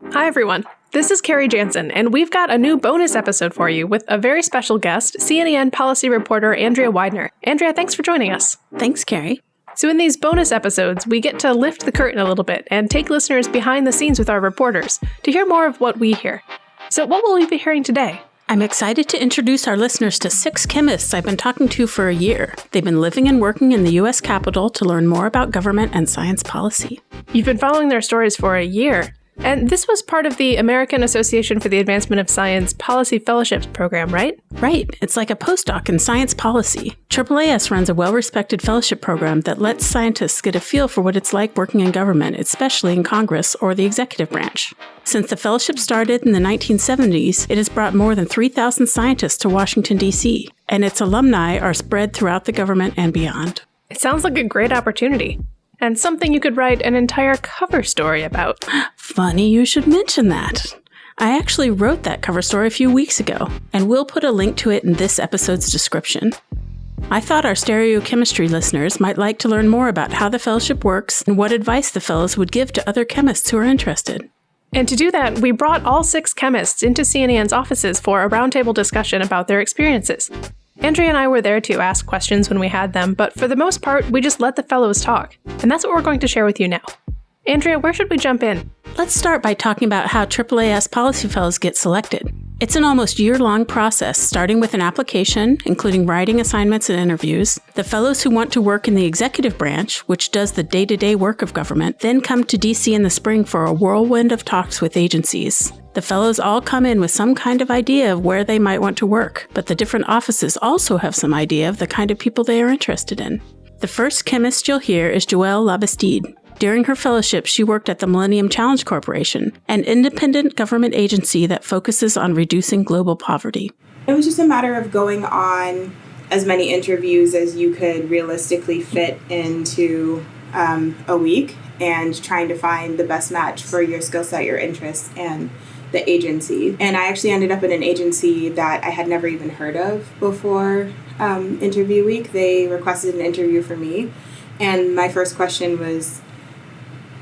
Hi, everyone. This is Carrie Jansen, and we've got a new bonus episode for you with a very special guest, CNN policy reporter Andrea Widener. Andrea, thanks for joining us. Thanks, Carrie. So in these bonus episodes, we get to lift the curtain a little bit and take listeners behind the scenes with our reporters to hear more of what we hear. So what will we be hearing today? I'm excited to introduce our listeners to 6 chemists I've been talking to for a year. They've been living and working in the U.S. Capitol to learn more about government and science policy. You've been following their stories for a year. And this was part of the American Association for the Advancement of Science Policy Fellowships program, right? Right. It's like a postdoc in science policy. AAAS runs a well-respected fellowship program that lets scientists get a feel for what it's like working in government, especially in Congress or the executive branch. Since the fellowship started in the 1970s, it has brought more than 3,000 scientists to Washington, D.C., and its alumni are spread throughout the government and beyond. It sounds like a great opportunity. And something you could write an entire cover story about. Funny you should mention that. I actually wrote that cover story a few weeks ago, and we'll put a link to it in this episode's description. I thought our stereochemistry listeners might like to learn more about how the fellowship works and what advice the fellows would give to other chemists who are interested. And to do that, we brought all 6 chemists into CNN's offices for a roundtable discussion about their experiences. Andrea and I were there to ask questions when we had them, but for the most part, we just let the fellows talk. And that's what we're going to share with you now. Andrea, where should we jump in? Let's start by talking about how AAAS policy fellows get selected. It's an almost year-long process, starting with an application, including writing assignments and interviews. The fellows who want to work in the executive branch, which does the day-to-day work of government, then come to DC in the spring for a whirlwind of talks with agencies. The fellows all come in with some kind of idea of where they might want to work, but the different offices also have some idea of the kind of people they are interested in. The first chemist you'll hear is Joelle Labastide. During her fellowship, she worked at the Millennium Challenge Corporation, an independent government agency that focuses on reducing global poverty. It was just a matter of going on as many interviews as you could realistically fit into a week and trying to find the best match for your skill set, your interests, and the agency. And I actually ended up in an agency that I had never even heard of before interview week. They requested an interview for me. And my first question was,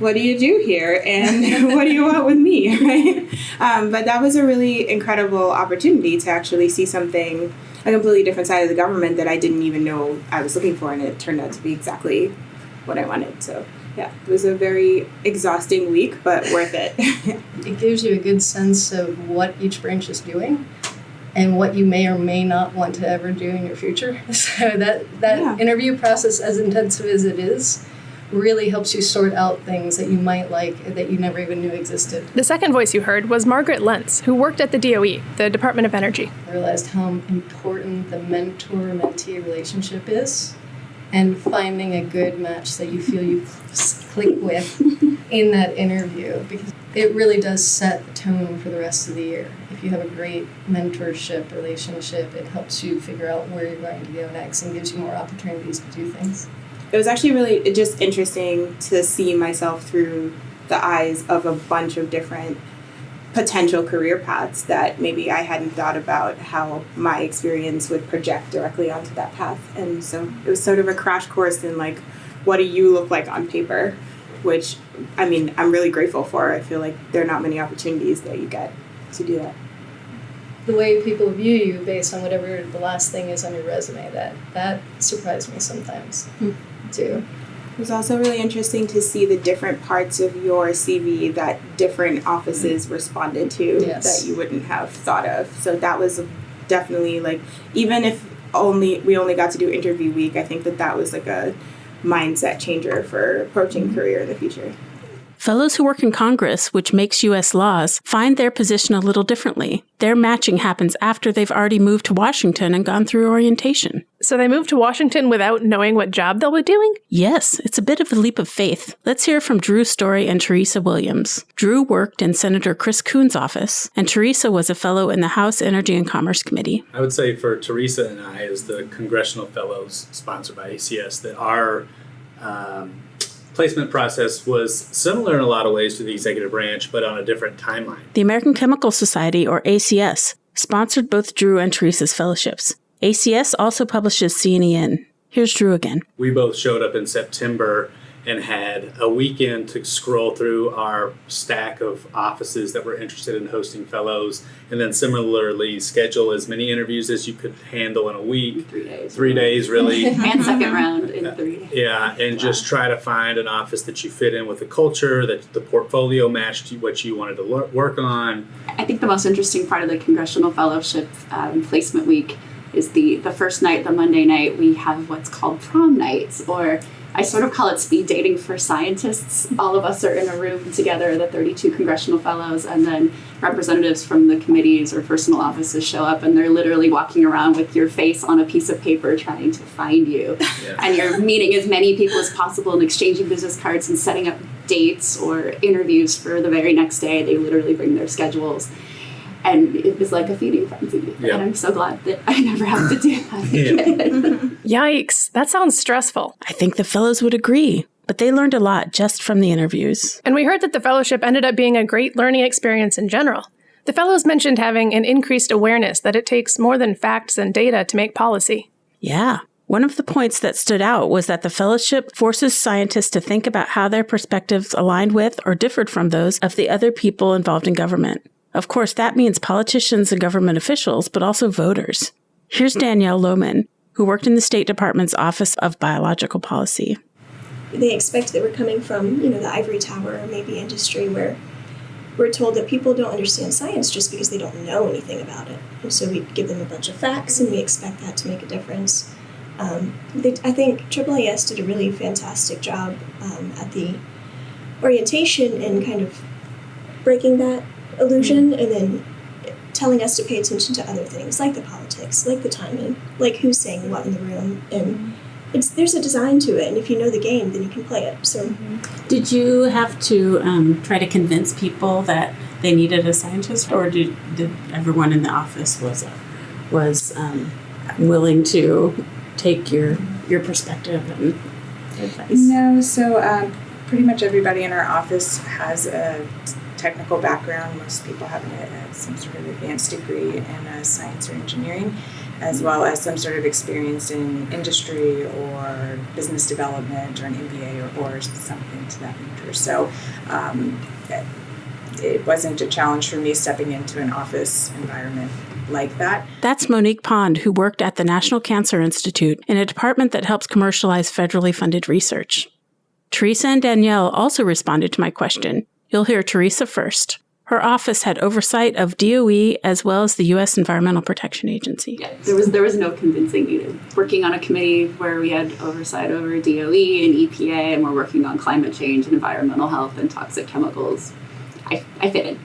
what do you do here? And what do you want with me, right? But that was a really incredible opportunity to actually see something, a completely different side of the government that I didn't even know I was looking for. And it turned out to be exactly what I wanted. So yeah, it was a very exhausting week, but worth it. It gives you a good sense of what each branch is doing and what you may or may not want to ever do in your future. So that interview process, as intensive as it is, really helps you sort out things that you might like that you never even knew existed. The second voice you heard was Margaret Lentz, who worked at the DOE, the Department of Energy. I realized how important the mentor-mentee relationship is, and finding a good match that you feel you click with in that interview, because it really does set the tone for the rest of the year. If you have a great mentorship relationship, it helps you figure out where you're going to go next and gives you more opportunities to do things. It was actually really just interesting to see myself through the eyes of a bunch of different potential career paths that maybe I hadn't thought about how my experience would project directly onto that path. And so it was sort of a crash course in like, what do you look like on paper? Which, I mean, I'm really grateful for. I feel like there are not many opportunities that you get to do that. The way people view you based on whatever the last thing is on your resume, that surprised me sometimes too. It was also really interesting to see the different parts of your CV that different offices responded to that you wouldn't have thought of. So that was definitely like, even if we only got to do interview week, I think that was like a mindset changer for approaching career in the future. Fellows who work in Congress, which makes U.S. laws, find their position a little differently. Their matching happens after they've already moved to Washington and gone through orientation. So they moved to Washington without knowing what job they'll be doing? Yes, it's a bit of a leap of faith. Let's hear from Drew Story and Teresa Williams. Drew worked in Senator Chris Coons' office, and Teresa was a fellow in the House Energy and Commerce Committee. I would say for Teresa and I, as the congressional fellows sponsored by ACS, that our placement process was similar in a lot of ways to the executive branch, but on a different timeline. The American Chemical Society, or ACS, sponsored both Drew and Teresa's fellowships. ACS also publishes CNN. Here's Drew again. We both showed up in September, and had a weekend to scroll through our stack of offices that were interested in hosting fellows, and then similarly schedule as many interviews as you could handle in a week. 3 days. 3 days, really. And second round in 3 days. Yeah, and just try to find an office that you fit in with the culture, that the portfolio matched what you wanted to work on. I think the most interesting part of the Congressional Fellowship Placement Week is the first night, the Monday night, we have what's called prom nights, or I sort of call it speed dating for scientists. All of us are in a room together, the 32 congressional fellows, and then representatives from the committees or personal offices show up, and they're literally walking around with your face on a piece of paper trying to find you. Yeah. And you're meeting as many people as possible and exchanging business cards and setting up dates or interviews for the very next day. They literally bring their schedules. And it was like a feeding frenzy. Yeah. And I'm so glad that I never have to do that again. Yikes, that sounds stressful. I think the fellows would agree, but they learned a lot just from the interviews. And we heard that the fellowship ended up being a great learning experience in general. The fellows mentioned having an increased awareness that it takes more than facts and data to make policy. Yeah. One of the points that stood out was that the fellowship forces scientists to think about how their perspectives aligned with or differed from those of the other people involved in government. Of course, that means politicians and government officials, but also voters. Here's Danielle Lohman, who worked in the State Department's Office of Biological Policy. They expect that we're coming from, the ivory tower or maybe industry where we're told that people don't understand science just because they don't know anything about it. And so we give them a bunch of facts and we expect that to make a difference. I think AAAS did a really fantastic job at the orientation and kind of breaking that illusion and then telling us to pay attention to other things like the politics, like the timing, like who's saying what in the room, and there's a design to it, and if you know the game then you can play it. So did you have to try to convince people that they needed a scientist, or did everyone in the office was willing to take your perspective and advice? No, so pretty much everybody in our office has a technical background. Most people have some sort of advanced degree in science or engineering, as well as some sort of experience in industry or business development or an MBA or something to that nature. So it wasn't a challenge for me stepping into an office environment like that. That's Monique Pond, who worked at the National Cancer Institute in a department that helps commercialize federally funded research. Teresa and Danielle also responded to my question. You'll hear Teresa first. Her office had oversight of DOE as well as the U.S. Environmental Protection Agency. Yeah, there was no convincing needed. Working on a committee where we had oversight over DOE and EPA, and we're working on climate change and environmental health and toxic chemicals. I fit in.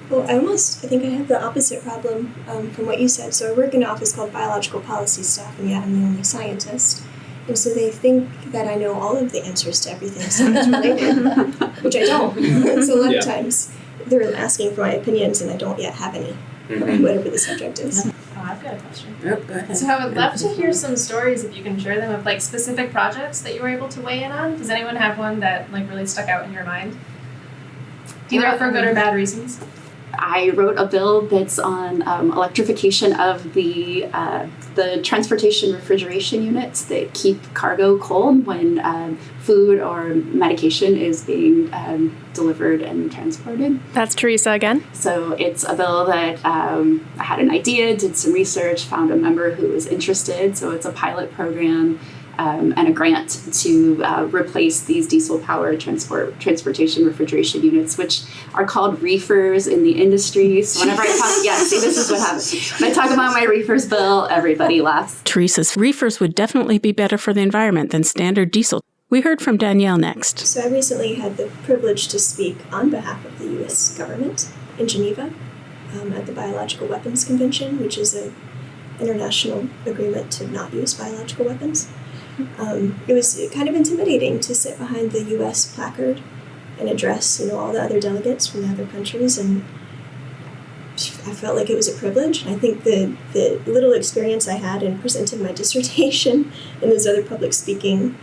Well, I think I have the opposite problem from what you said. So I work in an office called Biological Policy Staff, and yet I'm the only scientist. And so they think that I know all of the answers to everything science related, which I don't. So a lot of times they're asking for my opinions and I don't yet have any, whatever the subject is. Oh, I've got a question. Oh, go ahead. So I would love to hear some stories, if you can share them, of like specific projects that you were able to weigh in on. Does anyone have one that like really stuck out in your mind? Either for good or bad reasons. I wrote a bill that's on electrification of the transportation refrigeration units that keep cargo cold when food or medication is being delivered and transported. That's Teresa again. So it's a bill that I had an idea, did some research, found a member who was interested. So it's a pilot program and a grant to replace these diesel-powered transportation refrigeration units, which are called reefers in the industry. So whenever I talk, this is what happens. When I talk about my reefers bill, everybody laughs. Teresa's reefers would definitely be better for the environment than standard diesel. We heard from Danielle next. So I recently had the privilege to speak on behalf of the U.S. government in Geneva at the Biological Weapons Convention, which is an international agreement to not use biological weapons. It was kind of intimidating to sit behind the U.S. placard and address, all the other delegates from the other countries, and I felt like it was a privilege. And I think the little experience I had in presenting my dissertation and those other public speaking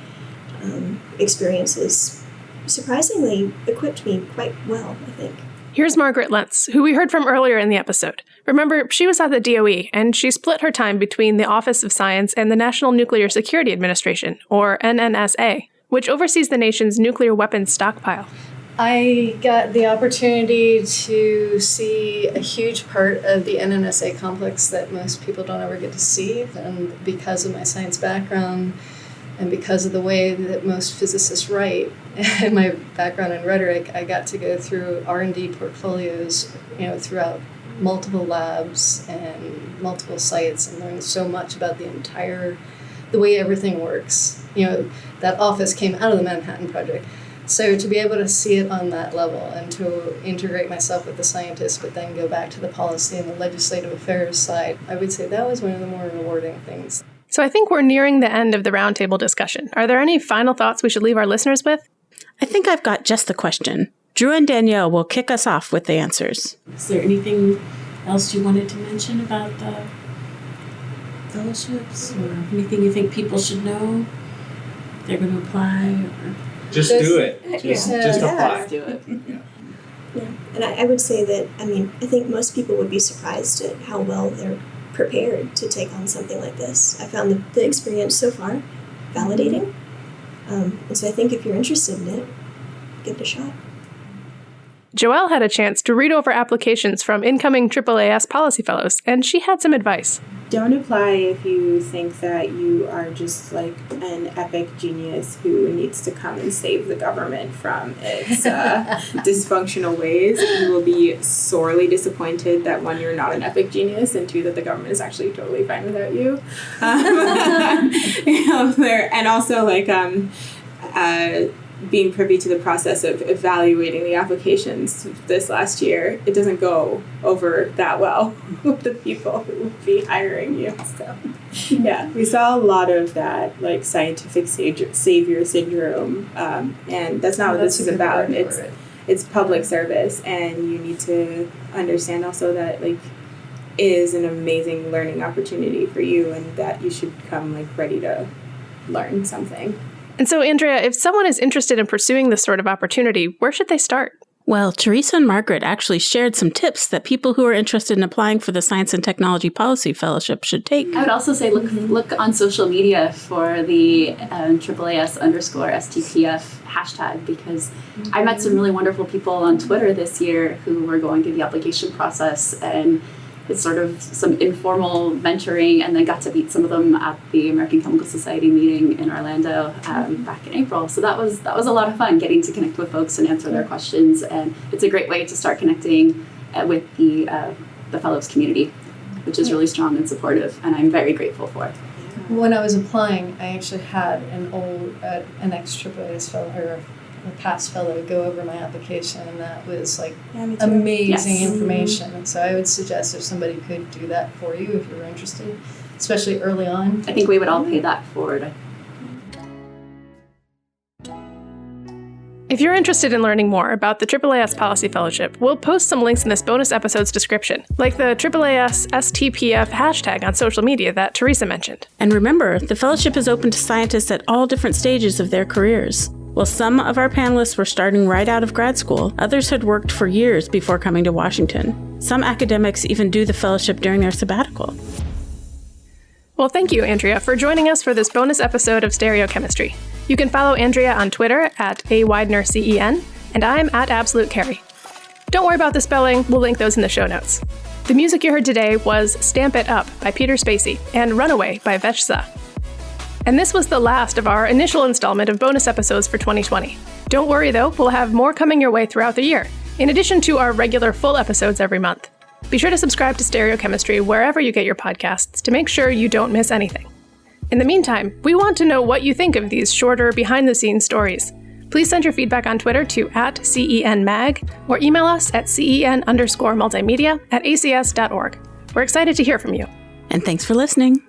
experiences surprisingly equipped me quite well, I think. Here's Margaret Lentz, who we heard from earlier in the episode. Remember, she was at the DOE, and she split her time between the Office of Science and the National Nuclear Security Administration, or NNSA. which oversees the nation's nuclear weapons stockpile. I got the opportunity to see a huge part of the NNSA complex that most people don't ever get to see. And because of my science background and because of the way that most physicists write and my background in rhetoric, I got to go through R&D portfolios, throughout multiple labs and multiple sites and learn so much about the way everything works. That office came out of the Manhattan Project. So to be able to see it on that level and to integrate myself with the scientists, but then go back to the policy and the legislative affairs side, I would say that was one of the more rewarding things. So I think we're nearing the end of the roundtable discussion. Are there any final thoughts we should leave our listeners with? I think I've got just the question. Drew and Danielle will kick us off with the answers. Is there anything else you wanted to mention about the fellowships or anything you think people should know? They're going to apply or... Just do it. Just apply. Let's do it. Yeah, and I would say that, I think most people would be surprised at how well they're prepared to take on something like this. I found the experience so far validating. And so I think if you're interested in it, give it a shot. Joelle had a chance to read over applications from incoming AAAS policy fellows, and she had some advice. Don't apply if you think that you are just like an epic genius who needs to come and save the government from its dysfunctional ways. You will be sorely disappointed that, one, you're not an epic genius, and two, that the government is actually totally fine without you. And also being privy to the process of evaluating the applications this last year, it doesn't go over that well with the people who will be hiring you. So, yeah, we saw a lot of that, scientific savior syndrome, and that's not what this is about. It's public service, and you need to understand also that, it is an amazing learning opportunity for you, and that you should come, ready to learn something. And so, Andrea, if someone is interested in pursuing this sort of opportunity, where should they start? Well, Teresa and Margaret actually shared some tips that people who are interested in applying for the Science and Technology Policy Fellowship should take. I would also say look on social media for the AAAS_STPF hashtag, because I met some really wonderful people on Twitter this year who were going through the application process, and it's sort of some informal mentoring, and then got to meet some of them at the American Chemical Society meeting in Orlando back in April. So that was a lot of fun, getting to connect with folks and answer their questions, and it's a great way to start connecting with the fellows community, which is really strong and supportive, and I'm very grateful for. When I was applying, I actually had an ex-AAAS fellow, or a past fellow, go over my application, and that was amazing information. And so I would suggest if somebody could do that for you if you're interested, especially early on. I think we would all pay that forward. If you're interested in learning more about the AAAS Policy Fellowship, we'll post some links in this bonus episode's description, like the AAAS STPF hashtag on social media that Teresa mentioned. And remember, the fellowship is open to scientists at all different stages of their careers. While some of our panelists were starting right out of grad school, others had worked for years before coming to Washington. Some academics even do the fellowship during their sabbatical. Well, thank you, Andrea, for joining us for this bonus episode of Stereochemistry. You can follow Andrea on Twitter at @AWidenerCen, and I'm at AbsoluteCarrie. Don't worry about the spelling, we'll link those in the show notes. The music you heard today was Stamp It Up by Peter Spacey and Runaway by Veshza. And this was the last of our initial installment of bonus episodes for 2020. Don't worry though, we'll have more coming your way throughout the year, in addition to our regular full episodes every month. Be sure to subscribe to Stereochemistry wherever you get your podcasts to make sure you don't miss anything. In the meantime, we want to know what you think of these shorter, behind-the-scenes stories. Please send your feedback on Twitter to @CENMag or email us at CEN_multimedia@acs.org. We're excited to hear from you. And thanks for listening.